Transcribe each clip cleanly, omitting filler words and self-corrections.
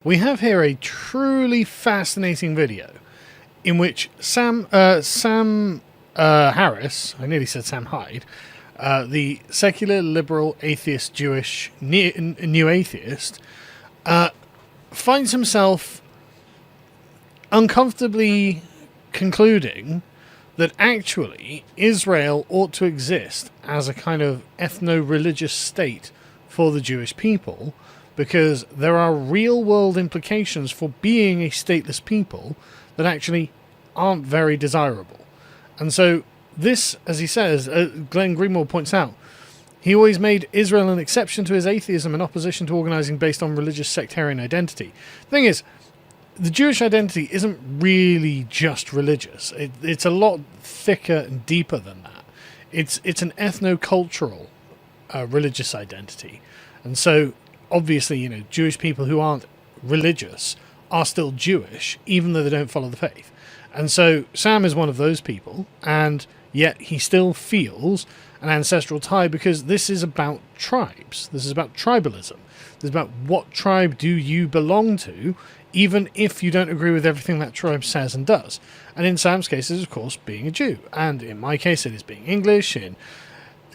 We have here a truly fascinating video in which Sam Harris, I nearly said Sam Hyde, the secular, liberal, atheist, Jewish, new atheist, finds himself uncomfortably concluding that actually Israel ought to exist as a kind of ethno-religious state for the Jewish people, because there are real-world implications for being a stateless people that actually aren't very desirable. And so this, as he says, Glenn Greenwald points out, he always made Israel an exception to his atheism and opposition to organising based on religious sectarian identity. The thing is, the Jewish identity isn't really just religious. It's a lot thicker and deeper than that. It's an ethno-cultural religious identity. And so obviously, Jewish people who aren't religious are still Jewish, even though they don't follow the faith. And so Sam is one of those people, and yet he still feels an ancestral tie, because this is about tribes. This is about tribalism. This is about what tribe do you belong to, even if you don't agree with everything that tribe says and does. And in Sam's case, is of course being a Jew. And in my case, it is being English. In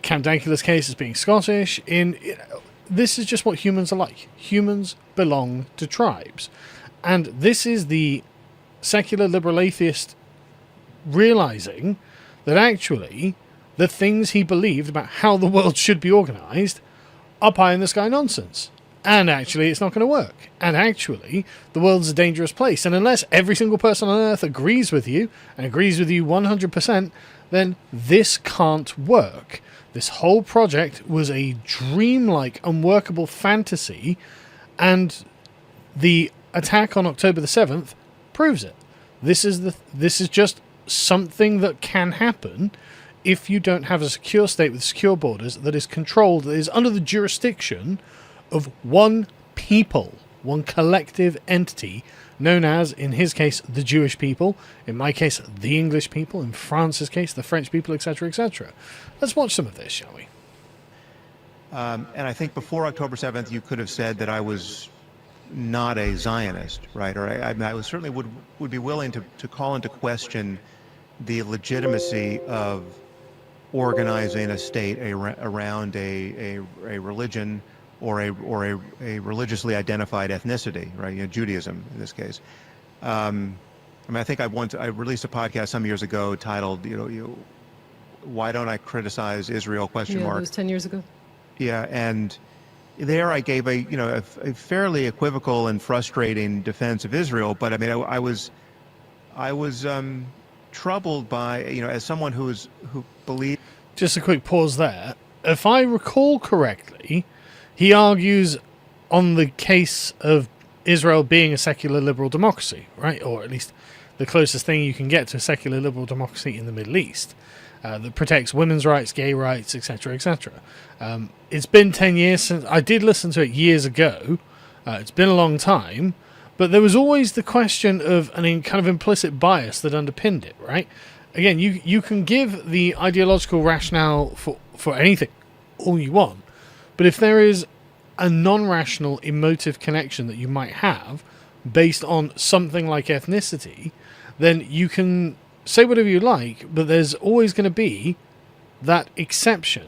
Count Dankula's case, it's being Scottish. This is just what humans are like. Humans belong to tribes. And this is the secular liberal atheist realizing that actually the things he believed about how the world should be organized are pie in the sky nonsense. And actually it's not going to work. And actually the world's a dangerous place. And unless every single person on earth agrees with you, and agrees with you 100%, then this can't work. This whole project was a dreamlike, unworkable fantasy, and the attack on October the 7th proves it. This is just something that can happen if you don't have a secure state with secure borders that is controlled, that is under the jurisdiction of one people, one collective entity, known as, in his case, the Jewish people, in my case, the English people, in France's case, the French people, etc., etc. Let's watch some of this, shall we? And I think before October 7th, you could have said that I was not a Zionist, right? Or I certainly would be willing to call into question the legitimacy of organizing a state around a religion or a religiously identified ethnicity, right? Judaism in this case. I think I released a podcast some years ago titled, "Why Don't I Criticize Israel?" It was 10 years ago. Yeah, and there I gave a fairly equivocal and frustrating defense of Israel. But I was troubled by, as someone who believed. Just a quick pause there. If I recall correctly, he argues on the case of Israel being a secular liberal democracy, right? Or at least the closest thing you can get to a secular liberal democracy in the Middle East, that protects women's rights, gay rights, etc., etc. It's been 10 years since I did listen to it years ago. It's been a long time, but there was always the question of an kind of implicit bias that underpinned it, right? Again, you can give the ideological rationale for anything all you want, but if there is a non-rational emotive connection that you might have based on something like ethnicity, then you can say whatever you like, but there's always going to be that exception,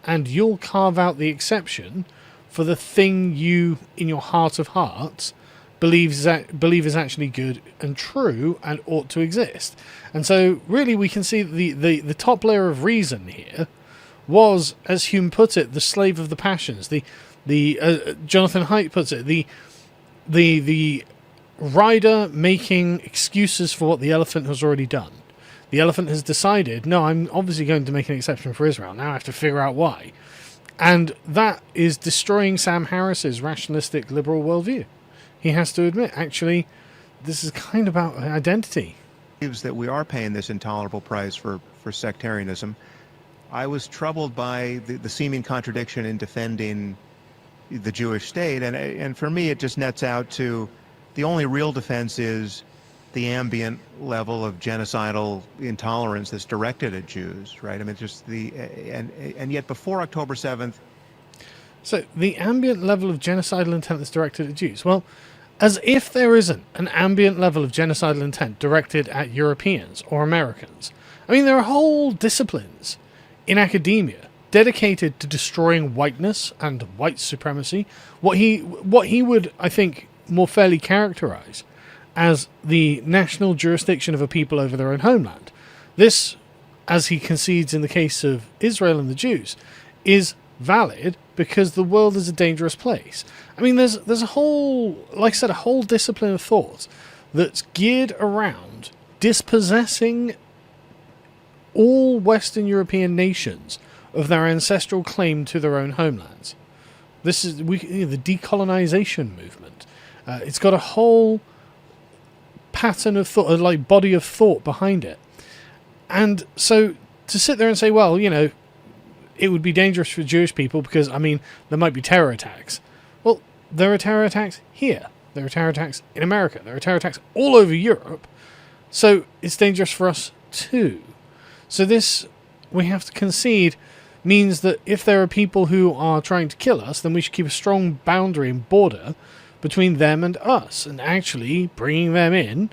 and you'll carve out the exception for the thing you, in your heart of hearts, believe is actually good and true and ought to exist. And so really we can see the top layer of reason here was, as Hume put it, the slave of the passions. The Jonathan Haidt puts it, the rider making excuses for what the elephant has already done. The elephant has decided, no, I'm obviously going to make an exception for Israel. Now I have to figure out why. And that is destroying Sam Harris's rationalistic liberal worldview. He has to admit, actually, this is kind of about identity. That we are paying this intolerable price for sectarianism. I was troubled by the seeming contradiction in defending the Jewish state, and for me it just nets out to the only real defense is the ambient level of genocidal intolerance that's directed at Jews, right? Just and yet before October 7th. So the ambient level of genocidal intent that's directed at Jews. Well, As if there isn't an ambient level of genocidal intent directed at Europeans or Americans. I mean, there are whole disciplines in academia dedicated to destroying whiteness and white supremacy, what he would, I think, more fairly characterize as the national jurisdiction of a people over their own homeland. This, as he concedes in the case of Israel and the Jews, is valid because the world is a dangerous place. I mean, there's a whole, like I said, a whole discipline of thought that's geared around dispossessing all Western European nations of their ancestral claim to their own homelands. This is the decolonization movement. It's got a whole pattern of thought, like body of thought behind it. And so to sit there and say, well, it would be dangerous for Jewish people because, I mean, there might be terror attacks. Well, there are terror attacks here. There are terror attacks in America. There are terror attacks all over Europe. So it's dangerous for us too. So this, we have to concede, means that if there are people who are trying to kill us, then we should keep a strong boundary and border between them and us. And actually bringing them in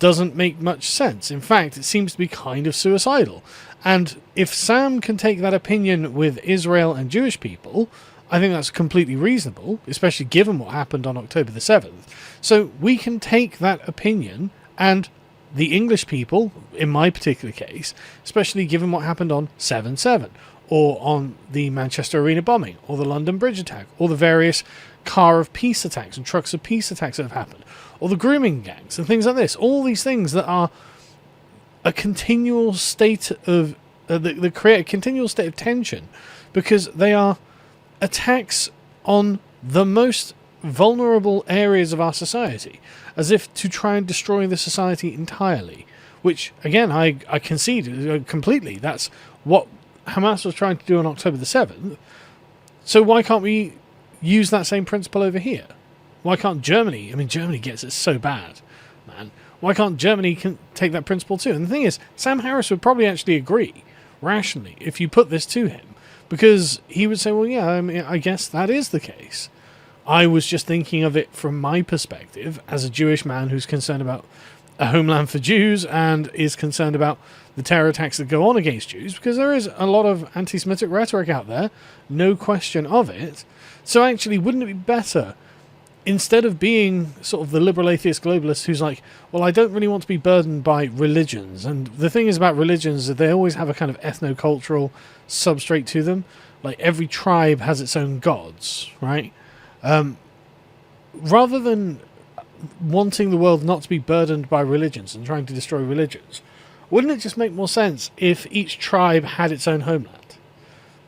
doesn't make much sense. In fact, it seems to be kind of suicidal. And if Sam can take that opinion with Israel and Jewish people, I think that's completely reasonable, especially given what happened on October the 7th. So we can take that opinion, and the English people, in my particular case, especially given what happened on 7/7, or on the Manchester Arena bombing, or the London Bridge attack, or the various car of peace attacks and trucks of peace attacks that have happened, or the grooming gangs and things like this. All these things that are a continual state of that create a continual state of tension, because they are attacks on the most vulnerable areas of our society, as if to try and destroy the society entirely. Which, again, I concede completely. That's what Hamas was trying to do on October the 7th. So why can't we use that same principle over here? Why can't Germany? I mean, Germany gets it so bad, man. Why can't Germany take that principle too? And the thing is, Sam Harris would probably actually agree, rationally, if you put this to him. Because he would say, well, yeah, I mean, I guess that is the case. I was just thinking of it from my perspective as a Jewish man who's concerned about a homeland for Jews and is concerned about the terror attacks that go on against Jews, because there is a lot of anti-Semitic rhetoric out there, no question of it. So actually, wouldn't it be better, instead of being sort of the liberal atheist globalist who's like, well, I don't really want to be burdened by religions. And the thing is about religions is that they always have a kind of ethno-cultural substrate to them. Like every tribe has its own gods, right? Rather than wanting the world not to be burdened by religions and trying to destroy religions, wouldn't it just make more sense if each tribe had its own homeland?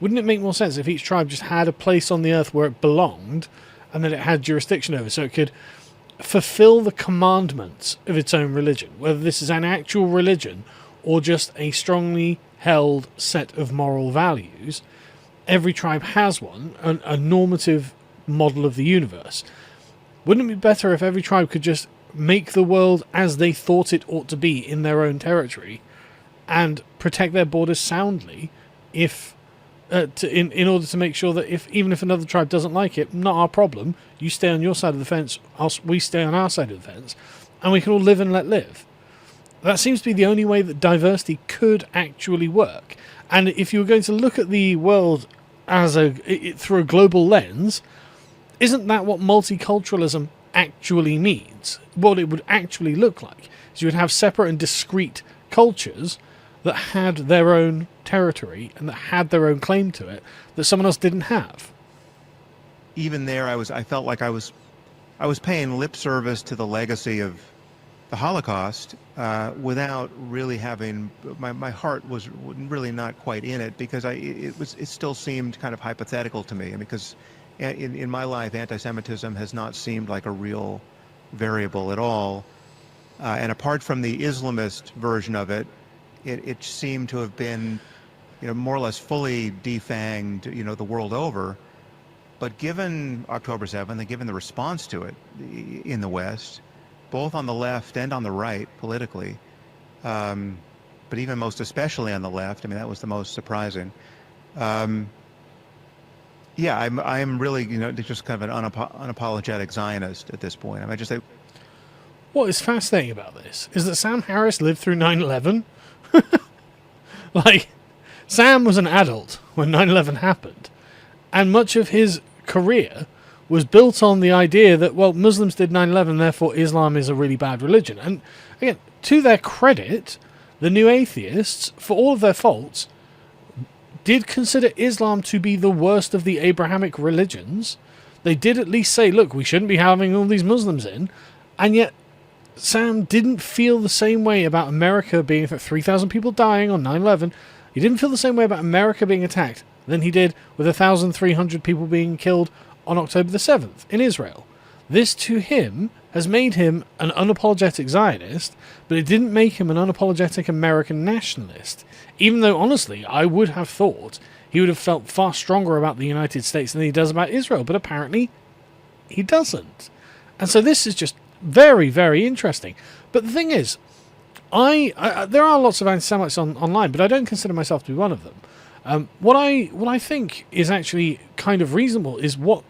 Wouldn't it make more sense if each tribe just had a place on the earth where it belonged and that it had jurisdiction over, so it could fulfill the commandments of its own religion, whether this is an actual religion or just a strongly held set of moral values? Every tribe has one, a normative model of the universe. Wouldn't it be better if every tribe could just make the world as they thought it ought to be in their own territory and protect their borders soundly, if in order to make sure that even if another tribe doesn't like it, not our problem, you stay on your side of the fence, we stay on our side of the fence, and we can all live and let live. That seems to be the only way that diversity could actually work. And if you were going to look at the world as through a global lens, isn't that what multiculturalism actually means? What it would actually look like is you would have separate and discrete cultures that had their own territory and that had their own claim to it that someone else didn't have. Even there, I felt like I was paying lip service to the legacy of the Holocaust without really having, my heart was really not quite in it, because it still seemed kind of hypothetical to me, because in my life, anti-Semitism has not seemed like a real variable at all. And apart from the Islamist version of it, it seemed to have been, more or less fully defanged, the world over. But given October 7th and given the response to it in the West, both on the left and on the right politically, but even most especially on the left, I mean, that was the most surprising. Yeah, I'm really, just kind of an unapologetic Zionist at this point. I mean, I just say, What is fascinating about this is that Sam Harris lived through 9/11. Like, Sam was an adult when 9/11 happened, and much of his career was built on the idea that, well, Muslims did 9/11, therefore Islam is a really bad religion. And again, to their credit, the new atheists, for all of their faults, did consider Islam to be the worst of the Abrahamic religions. They did at least say, look, we shouldn't be having all these Muslims in. And yet, Sam didn't feel the same way about America being 3,000 people dying on 9/11. He didn't feel the same way about America being attacked than he did with 1,300 people being killed on October the 7th in Israel. This, to him, has made him an unapologetic Zionist, but it didn't make him an unapologetic American nationalist. Even though, honestly, I would have thought he would have felt far stronger about the United States than he does about Israel, but apparently he doesn't. And so this is just very, very interesting. But the thing is, there are lots of anti-Semites online, but I don't consider myself to be one of them. What I think is actually kind of reasonable is what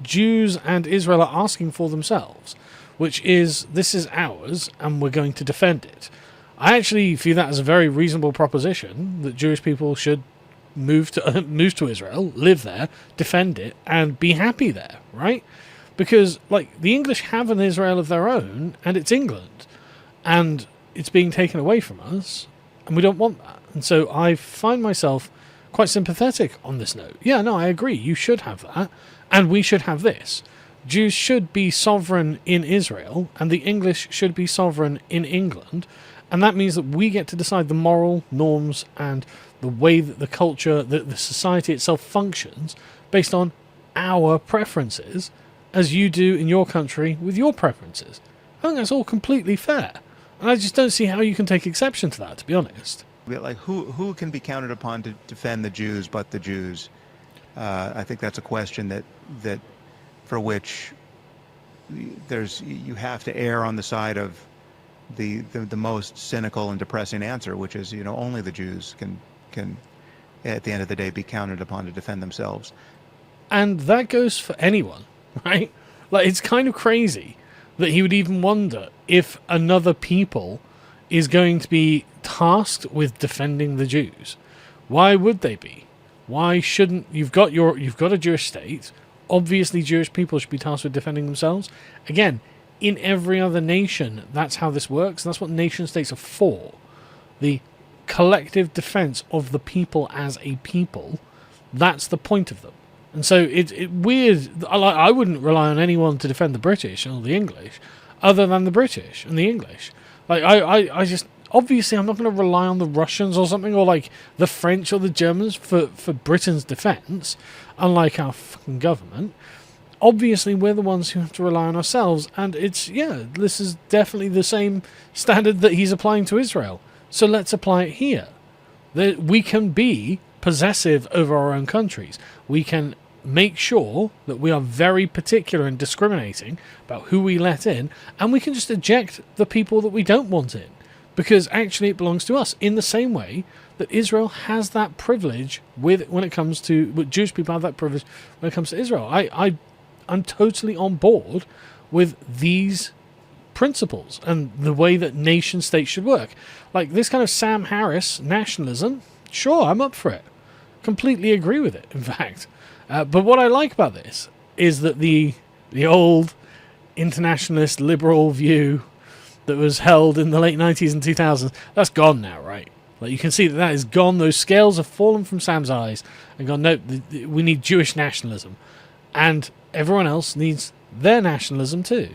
Jews and Israel are asking for themselves, which is, this is ours and we're going to defend it. I actually view that as a very reasonable proposition, that Jewish people should move to Israel, live there, defend it, and be happy there, right? Because, like, the English have an Israel of their own, and it's England, and it's being taken away from us, and we don't want that. And so I find myself quite sympathetic on this note. Yeah, no, I agree, you should have that, and we should have this. Jews should be sovereign in Israel, and the English should be sovereign in England, and that means that we get to decide the moral norms and the way that the culture, that the society itself functions based on our preferences, as you do in your country with your preferences. I think that's all completely fair. And I just don't see how you can take exception to that, to be honest. like, who can be counted upon to defend the Jews but the Jews? I think that's a question that for which you have to err on the side of the most cynical and depressing answer, which is, only the Jews can at the end of the day be counted upon to defend themselves. And that goes for anyone, right? Like, it's kind of crazy that he would even wonder if another people is going to be tasked with defending the Jews. Why would they be? Why shouldn't you've got a Jewish state? Obviously, Jewish people should be tasked with defending themselves. Again, in every other nation, that's how this works. That's what nation states are for. The collective defense of the people as a people. That's the point of them. And so it's weird. I wouldn't rely on anyone to defend the British or the English, other than the British and the English. Like I just obviously I'm not going to rely on the Russians or something, or like the French or the Germans for Britain's defence, unlike our fucking government. Obviously, we're the ones who have to rely on ourselves, and this is definitely the same standard that he's applying to Israel. So let's apply it here. That we can be possessive over our own countries. We can make sure that we are very particular and discriminating about who we let in, and we can just eject the people that we don't want in, because actually it belongs to us, in the same way that Israel has that privilege with Jewish people have that privilege when it comes to Israel. I'm totally on board with these principles and the way that nation states should work. Like this kind of Sam Harris nationalism, sure, I'm up for it. Completely agree with it, in fact. But what I like about this is that the old internationalist liberal view that was held in the late 90s and 2000s, that's gone now, right? Like you can see that is gone. Those scales have fallen from Sam's eyes and gone, no, we need Jewish nationalism. And everyone else needs their nationalism too.